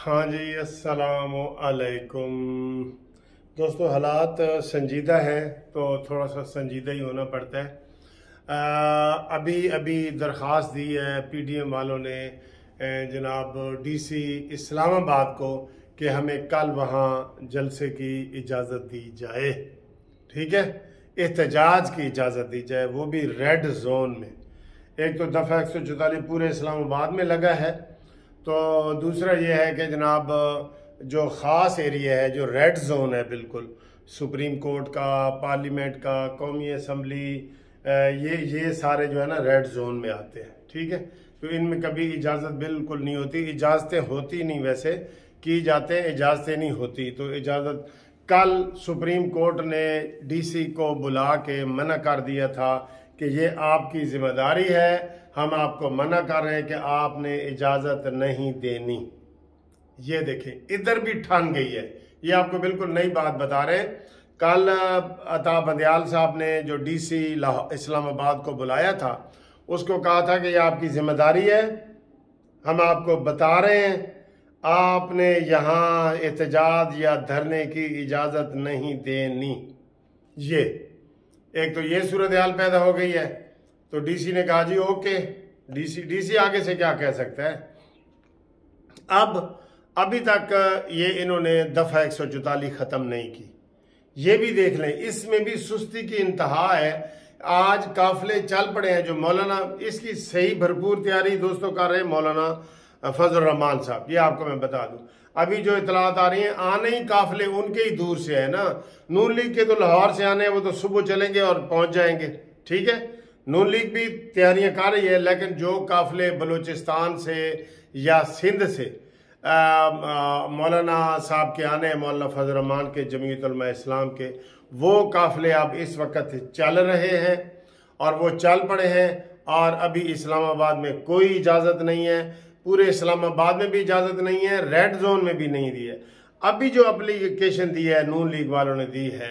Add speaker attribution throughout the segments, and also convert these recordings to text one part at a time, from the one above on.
Speaker 1: हाँ जी, अस्सलामु अलैकुम। दोस्तों, हालात संजीदा है तो थोड़ा सा संजीदा ही होना पड़ता है। अभी अभी दरख्वास्त दी है पीडीएम वालों ने जनाब डीसी इस्लामाबाद को कि हमें कल वहाँ जलसे की इजाज़त दी जाए। ठीक है, एहतजाज की इजाज़त दी जाए, वो भी रेड जोन में। एक तो दफ़ा 144 पूरे इस्लामाबाद में लगा है, तो दूसरा ये है कि जनाब जो ख़ास एरिया है, जो रेड जोन है, बिल्कुल सुप्रीम कोर्ट का, पार्लियामेंट का, कौमी असम्बली, ये सारे जो है ना रेड जोन में आते हैं। ठीक है, तो इनमें कभी इजाज़त बिल्कुल नहीं होती। इजाज़तें होती नहीं, वैसे की जाते हैं, इजाज़तें नहीं होती। तो इजाज़त कल सुप्रीम कोर्ट ने डीसी को बुला के मना कर दिया था कि ये आपकी जिम्मेदारी है, हम आपको मना कर रहे हैं कि आपने इजाज़त नहीं देनी। ये देखें, इधर भी ठान गई है। ये आपको बिल्कुल नई बात बता रहे हैं। कल अता बंदयाल साहब ने जो डीसी इस्लामाबाद को बुलाया था, उसको कहा था कि ये आपकी जिम्मेदारी है, हम आपको बता रहे हैं, आपने यहाँ एहतजाज या धरने की इजाज़त नहीं देनी। ये एक तो ये सूरत हाल पैदा हो गई है। तो डीसी ने कहा जी ओके। डीसी आगे से क्या कह सकता है। अब अभी तक ये इन्होंने दफ़ा 144 ख़त्म नहीं की। ये भी देख लें, इसमें भी सुस्ती की इंतहा है। आज काफिले चल पड़े हैं जो मौलाना, इसकी सही भरपूर तैयारी दोस्तों कर रहे हैं मौलाना फजल रहमान साहब। ये आपको मैं बता दूं, अभी जो इतलात आ रही हैं, आने ही काफिले उनके ही दूर से है ना। नून लीग के तो लाहौर से आने हैं, वो तो सुबह चलेंगे और पहुंच जाएंगे। ठीक है, नून लीग भी तैयारियां कर रही है, लेकिन जो काफिले बलूचिस्तान से या सिंध से मौलाना साहब के आने हैं, मौलाना फजल रहमान के, जमीयत उलमा इस्लाम के, वो काफिले अब इस वक्त चल रहे हैं और वो चल पड़े हैं। और अभी इस्लामाबाद में कोई इजाज़त नहीं है, पूरे इस्लामाबाद में भी इजाज़त नहीं है, रेड जोन में भी नहीं दी है। अभी जो एप्लीकेशन दी है नून लीग वालों ने दी है,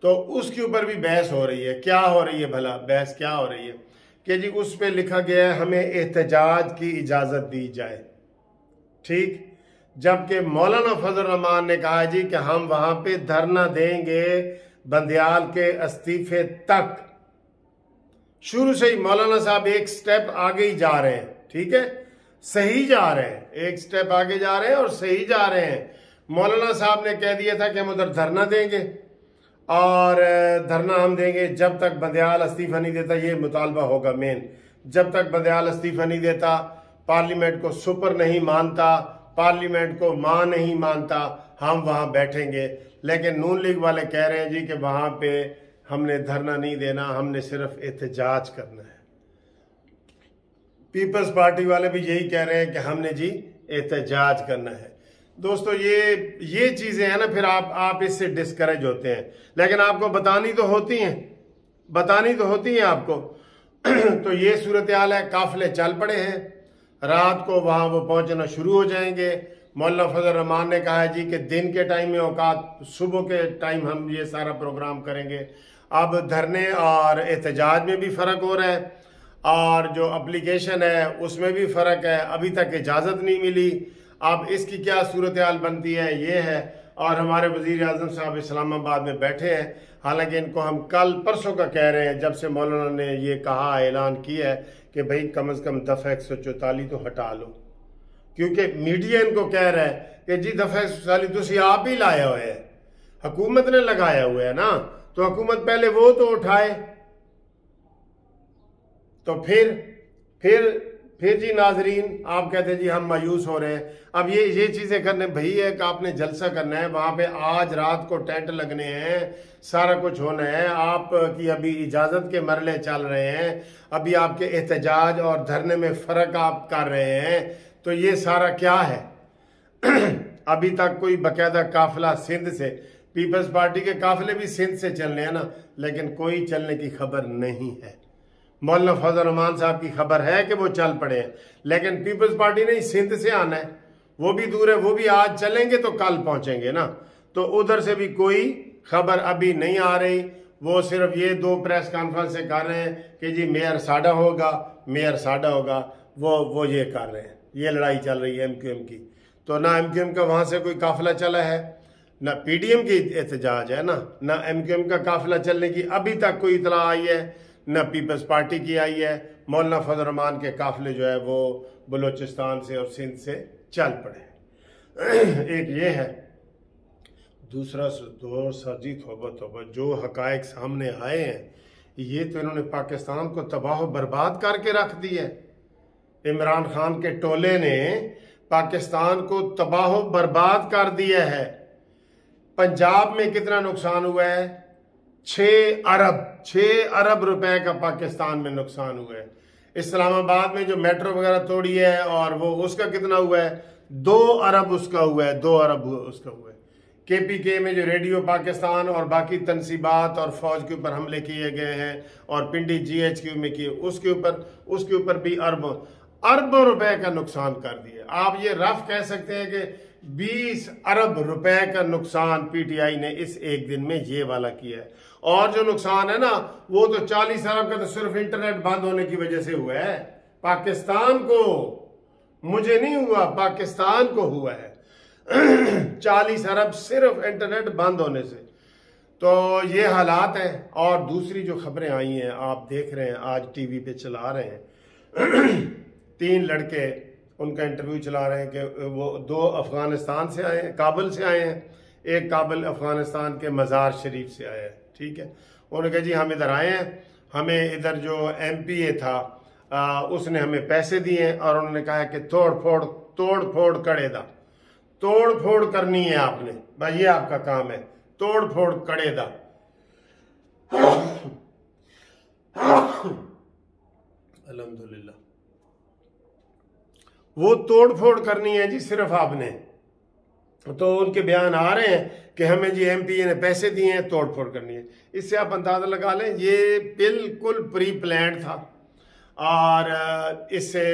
Speaker 1: तो उसके ऊपर भी बहस हो रही है। क्या हो रही है भला, बहस क्या हो रही है कि जी उस पर लिखा गया है हमें एहतजाज की इजाज़त दी जाए। ठीक, जबकि मौलाना फजल रहमान ने कहा जी कि हम वहां पे धरना देंगे बंदयाल के इस्तीफे तक। शुरू से ही मौलाना साहब एक स्टेप आगे ही जा रहे हैं। ठीक है, सही जा रहे हैं, एक स्टेप आगे जा रहे हैं और सही जा रहे हैं। मौलाना साहब ने कह दिया था कि हम उधर धरना देंगे और धरना हम देंगे जब तक बंदयाल इस्तीफा नहीं देता। ये मुतालबा होगा मेन, जब तक बंदयाल इस्तीफा नहीं देता, पार्लियामेंट को सुपर नहीं मानता, पार्लियामेंट को मां नहीं मानता, हम वहां बैठेंगे। लेकिन नून लीग वाले कह रहे हैं जी कि वहां पे हमने धरना नहीं देना, हमने सिर्फ एहतजाज करना है। पीपल्स पार्टी वाले भी यही कह रहे हैं कि हमने जी एहतजाज करना है। दोस्तों, ये चीजें हैं ना, फिर आप इससे डिस्करेज होते हैं, लेकिन आपको बतानी तो होती हैं आपको। तो ये सूरत हाल है, काफिले चल पड़े हैं, रात को वहां वो पहुंचना शुरू हो जाएंगे। मौलाना फजल रहमान ने कहा है जी कि दिन के टाइम में औकात, सुबह के टाइम हम ये सारा प्रोग्राम करेंगे। अब धरने और एहतजाज में भी फर्क हो रहा है और जो एप्लीकेशन है उसमें भी फर्क है। अभी तक इजाज़त नहीं मिली। अब इसकी क्या सूरत हाल बनती है ये है। और हमारे वज़ीर आज़म साहब इस्लामाबाद में बैठे हैं, हालांकि इनको हम कल परसों का कह रहे हैं, जब से मौलाना ने ये कहा, ऐलान किया है कि भाई कम से कम दफ़ा 144 तो हटा लो, क्योंकि मीडिया इनको कह रहा है कि जी दफ़ा 144 तुसी आप ही लाया हुआ है, हुकूमत ने लगाया हुआ है ना, तो हुकूमत पहले वो तो उठाए। तो फिर जी नाजरीन, आप कहते हैं जी हम मायूस हो रहे हैं। अब ये चीजें करने भाई है कि आपने जलसा करना है, वहां पे आज रात को टेंट लगने हैं, सारा कुछ होना है। आपकी अभी इजाजत के मरले चल रहे हैं, अभी आपके एहतजाज और धरने में फर्क आप कर रहे हैं। तो ये सारा क्या है। अभी तक कोई बकायदा काफिला सिंध से, पीपल्स पार्टी के काफिले भी सिंध से चलने हैं ना, लेकिन कोई चलने की खबर नहीं है। मौलाना फजल रहमान साहब की खबर है कि वो चल पड़े हैं, लेकिन पीपल्स पार्टी ने सिंध से आना है, वो भी दूर है, वो भी आज चलेंगे तो कल पहुंचेंगे ना। तो उधर से भी कोई खबर अभी नहीं आ रही। वो सिर्फ ये 2 प्रेस कॉन्फ्रेंस से कर रहे हैं कि जी मेयर साडा होगा, वो ये कर रहे हैं। ये लड़ाई चल रही है MQM की। तो ना MQM का वहाँ से कोई काफिला चला है, ना PDM की एहतजाज है, ना MQM का काफिला चलने की अभी तक कोई इतला आई है, ना पीपल्स पार्टी की आई है। मौलाना फजल रहमान के काफिले जो है वो बलूचिस्तान से और सिंध से चल पड़े। एक ये है। दूसरा दौर साजी तौबा तौबा, जो हकायक सामने आए हैं ये तो इन्होंने पाकिस्तान को तबाह बर्बाद करके रख दी है। इमरान खान के टोले ने पाकिस्तान को तबाह बर्बाद कर दिया है। पंजाब में कितना नुकसान हुआ है? 6 अरब रुपए का पाकिस्तान में नुकसान हुआ है। इस्लामाबाद में जो मेट्रो वगैरह तोड़ी है और वो उसका कितना हुआ है? 2 अरब उसका हुआ है, 2 अरब उसका हुआ है। KPK में जो रेडियो पाकिस्तान और बाकी तनसीबात और फौज के ऊपर हमले किए गए हैं और पिंडी GHQ में किए, उसके ऊपर भी अरबों रुपए का नुकसान कर दिया। आप ये रफ कह सकते हैं कि 20 अरब रुपए का नुकसान PTI ने इस एक दिन में ये वाला किया है। और जो नुकसान है ना वो तो 40 अरब का तो सिर्फ इंटरनेट बंद होने की वजह से हुआ है। पाकिस्तान को, मुझे नहीं हुआ, पाकिस्तान को हुआ है 40 अरब सिर्फ इंटरनेट बंद होने से। तो ये हालात हैं। और दूसरी जो खबरें आई हैं आप देख रहे हैं, आज TV पे चला रहे हैं 3 लड़के उनका इंटरव्यू चला रहे हैं कि वो 2 अफगानिस्तान से आए हैं, काबुल से आए हैं, एक काबुल अफगानिस्तान के मज़ार शरीफ से आया है। ठीक है, उन्होंने कहा जी हम इधर आए हैं, हमें इधर जो MPA था उसने हमें पैसे दिए हैं और उन्होंने कहा है कि तोड़ फोड़ कड़ेदा, तोड़ फोड़ करनी है आपने, भाई ये आपका काम है, तोड़ फोड़ कड़ेदा। अल्हम्दुलिल्लाह, वो तोड़ फोड़ करनी है जी सिर्फ आपने। तो उनके बयान आ रहे हैं कि हमें जी MPA ने पैसे दिए हैं, तोड़ फोड़ करनी है। इससे आप अंदाजा लगा लें ये बिल्कुल प्री प्लान था और इससे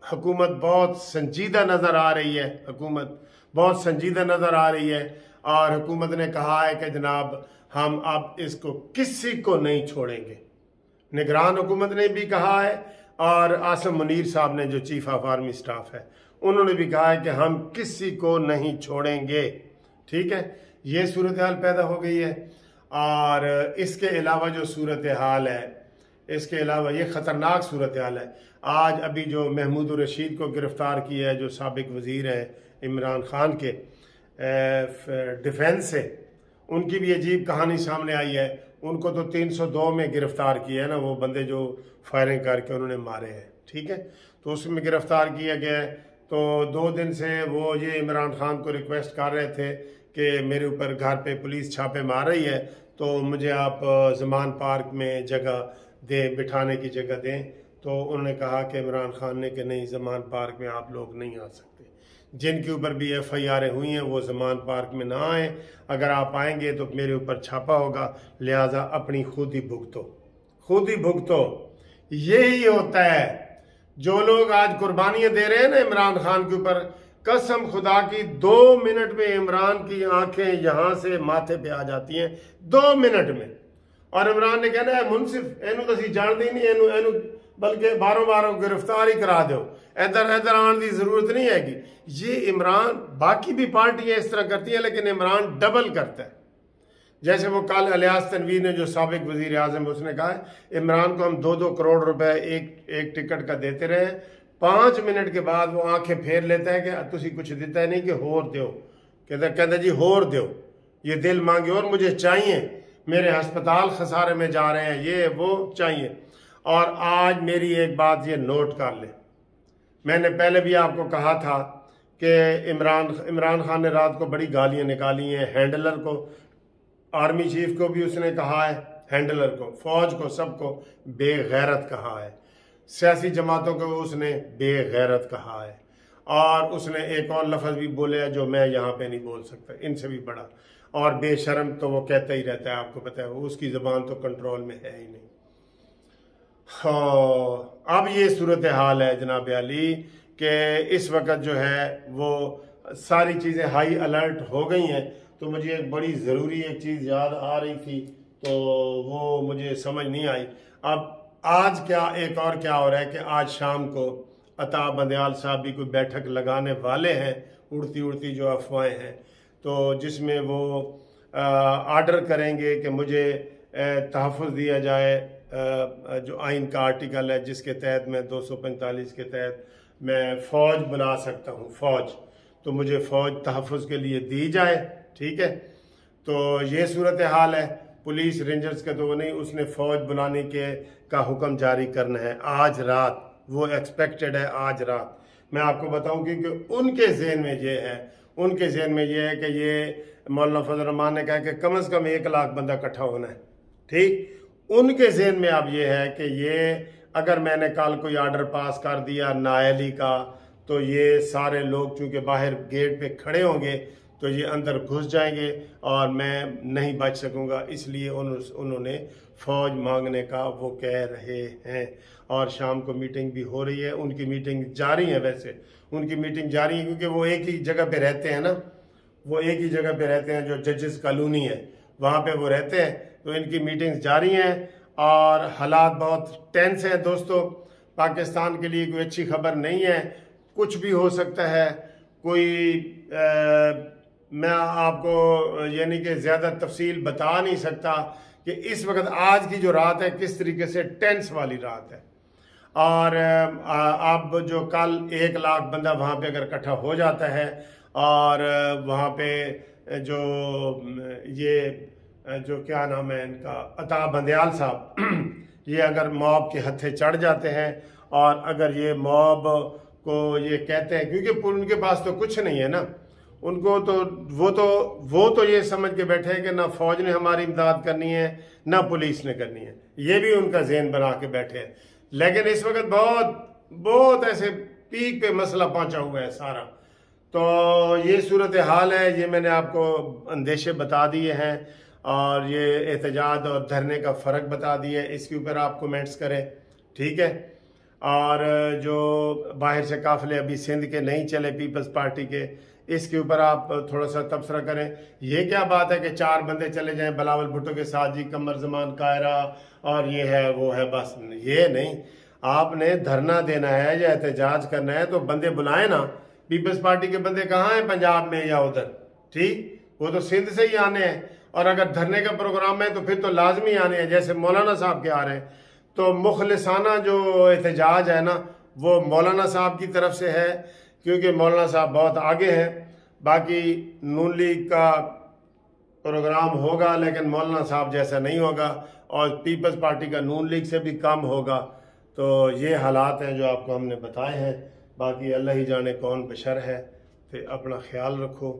Speaker 1: हुकूमत बहुत संजीदा नजर आ रही है, हुकूमत बहुत संजीदा नजर आ रही है। और हुकूमत ने कहा है कि जनाब हम अब इसको किसी को नहीं छोड़ेंगे। निगरान हुकूमत ने भी कहा है और आसिम मुनीर साहब ने जो चीफ ऑफ आर्मी स्टाफ है उन्होंने भी कहा है कि हम किसी को नहीं छोड़ेंगे। ठीक है, ये सूरत हाल पैदा हो गई है। और इसके अलावा जो सूरत हाल है, इसके अलावा ये ख़तरनाक सूरत हाल है। आज अभी जो महमूद रशीद को गिरफ़्तार किया है, जो साबिक वज़ीर है इमरान खान के डिफेंस से, उनकी भी अजीब कहानी सामने आई है। उनको तो 302 में गिरफ़्तार किया है ना, वो बंदे जो फायरिंग करके उन्होंने मारे हैं। ठीक है, तो उसमें गिरफ़्तार किया गया है। तो 2 दिन से वो ये इमरान खान को रिक्वेस्ट कर रहे थे कि मेरे ऊपर घर पे पुलिस छापे मार रही है तो मुझे आप ज़मान पार्क में जगह दें, बिठाने की जगह दें। तो उन्होंने कहा कि इमरान खान ने कि नहीं, ज़मान पार्क में आप लोग नहीं आ सकते, जिनके ऊपर भी FIR हुई हैं वो ज़मान पार्क में ना आए, अगर आप आएंगे तो मेरे ऊपर छापा होगा, लिहाजा अपनी खुद ही भुगतो। यही होता है। जो लोग आज कुर्बानियां दे रहे हैं ना इमरान खान के ऊपर, कसम खुदा की 2 मिनट में इमरान की आंखें यहां से माथे पे आ जाती हैं, 2 मिनट में। और इमरान ने कहना है मुनसिफ एनू तो असी जानते ही नहीं, एनू बल्कि बारों गिरफ्तार ही करा दो, इधर आने की जरूरत नहीं हैगी। ये इमरान, बाकी भी पार्टियां इस तरह करती हैं लेकिन इमरान डबल करता है। जैसे वो कल इलियास तनवीर ने जो साबिक वजीर आजम, उसने कहा है इमरान को हम 2-2 करोड़ रुपए एक टिकट का देते रहे, 5 मिनट के बाद वो आंखें फेर लेता है कि तुसी कुछ देता है नहीं कि होर दो, कहता जी होर दो, ये दिल मांगे और मुझे चाहिए, मेरे अस्पताल खसारे में जा रहे हैं, ये वो चाहिए। और आज मेरी एक बात ये नोट कर ले, मैंने पहले भी आपको कहा था कि इमरान खान ने रात को बड़ी गालियां निकाली हैं, हैंडलर को, आर्मी चीफ को भी उसने कहा है, हैंडलर को, फौज को, सबको बेगैरत कहा है, सियासी जमातों को उसने बेगैरत कहा है। और उसने एक और लफ्ज़ भी बोले है जो मैं यहाँ पे नहीं बोल सकता, इनसे भी बड़ा, और बेशर्म तो वो कहता ही रहता है, आपको पता है, उसकी ज़बान तो कंट्रोल में है ही नहीं। हाँ, अब ये सूरत हाल है जनाब अली कि इस वक्त जो है वो सारी चीज़ें हाई अलर्ट हो गई हैं। तो मुझे एक बड़ी ज़रूरी एक चीज़ याद आ रही थी तो वो मुझे समझ नहीं आई। अब आज क्या एक और क्या हो रहा है कि आज शाम को अता बंदयाल साहब भी कोई बैठक लगाने वाले हैं, उड़ती उड़ती जो अफवाहें हैं, तो जिसमें वो आर्डर करेंगे कि मुझे तहफ़्फ़ुज़ दिया जाए, जो आइन का आर्टिकल है जिसके तहत मैं 245 के तहत मैं फ़ौज बुला सकता हूँ, फ़ौज, तो मुझे फ़ौज तहफ़्फ़ुज़ के लिए दी जाए। ठीक है, तो ये सूरत हाल है। पुलिस रेंजर्स का तो वो नहीं, उसने फ़ौज बुलाने का हुक्म जारी करना है आज रात, वो एक्सपेक्टेड है आज रात। मैं आपको बताऊं कि उनके ज़हन में ये है, उनके ज़हन में ये है कि ये मौलाना फजल रहमान ने कहा कि कम से कम 1 लाख बंदा इकट्ठा होना है। ठीक, उनके ज़हन में अब ये है कि ये अगर मैंने कल कोई आर्डर पास कर दिया नाअहली का, तो ये सारे लोग चूँकि बाहर गेट पे खड़े होंगे तो ये अंदर घुस जाएंगे और मैं नहीं बच सकूंगा, इसलिए उन्होंने फ़ौज मांगने का वो कह रहे हैं। और शाम को मीटिंग भी हो रही है, उनकी मीटिंग जारी है, वैसे उनकी मीटिंग जारी है क्योंकि वो एक ही जगह पे रहते हैं ना, वो एक ही जगह पे रहते हैं, जो जजेस कॉलोनी है वहाँ पे वो रहते हैं, तो इनकी मीटिंग्स जारी हैं और हालात बहुत टेंस हैं दोस्तों। पाकिस्तान के लिए कोई अच्छी खबर नहीं है, कुछ भी हो सकता है। मैं आपको यानी कि ज़्यादा तफसील बता नहीं सकता कि इस वक्त आज की जो रात है किस तरीके से टेंस वाली रात है। और अब जो कल 1 लाख बंदा वहाँ पे अगर इकट्ठा हो जाता है और वहाँ पे जो ये जो क्या नाम है इनका, अता बंदयाल साहब ये अगर मॉब के हत्थे चढ़ जाते हैं और अगर ये मॉब को ये कहते हैं, क्योंकि उनके पास तो कुछ नहीं है ना, उनको तो वो तो ये समझ के बैठे हैं कि ना फौज ने हमारी इमदाद करनी है ना पुलिस ने करनी है, ये भी उनका ज़हन बना के बैठे हैं। लेकिन इस वक्त बहुत ऐसे पीक पे मसला पहुंचा हुआ है सारा। तो ये सूरत हाल है, ये मैंने आपको अंदेशे बता दिए हैं और ये एहतजाज और धरने का फ़र्क बता दिया है। इसके ऊपर आप कमेंट्स करें, ठीक है। और जो बाहर से काफिले अभी सिंध के नहीं चले पीपल्स पार्टी के, इसके ऊपर आप थोड़ा सा तबसरा करें। ये क्या बात है कि 4 बंदे चले जाएं बिलावल भुट्टो के साथ, जी कमर जमान कायरा और ये है वो है, बस ये नहीं। आपने धरना देना है या एहतजाज करना है तो बंदे बुलाए ना। पीपल्स पार्टी के बंदे कहाँ हैं पंजाब में या उधर, ठीक, वो तो सिंध से ही आने हैं। और अगर धरने का प्रोग्राम है तो फिर तो लाजमी आने हैं, जैसे मौलाना साहब के आ रहे हैं। तो मुखलिसाना जो एहतजाज है ना वो मौलाना साहब की तरफ से है, क्योंकि मौलाना साहब बहुत आगे हैं। बाकी नून लीग का प्रोग्राम होगा लेकिन मौलाना साहब जैसा नहीं होगा और पीपल्स पार्टी का नून लीग से भी कम होगा। तो ये हालात हैं जो आपको हमने बताए हैं। बाकी अल्लाह ही जाने कौन बशर है। फिर अपना ख्याल रखो।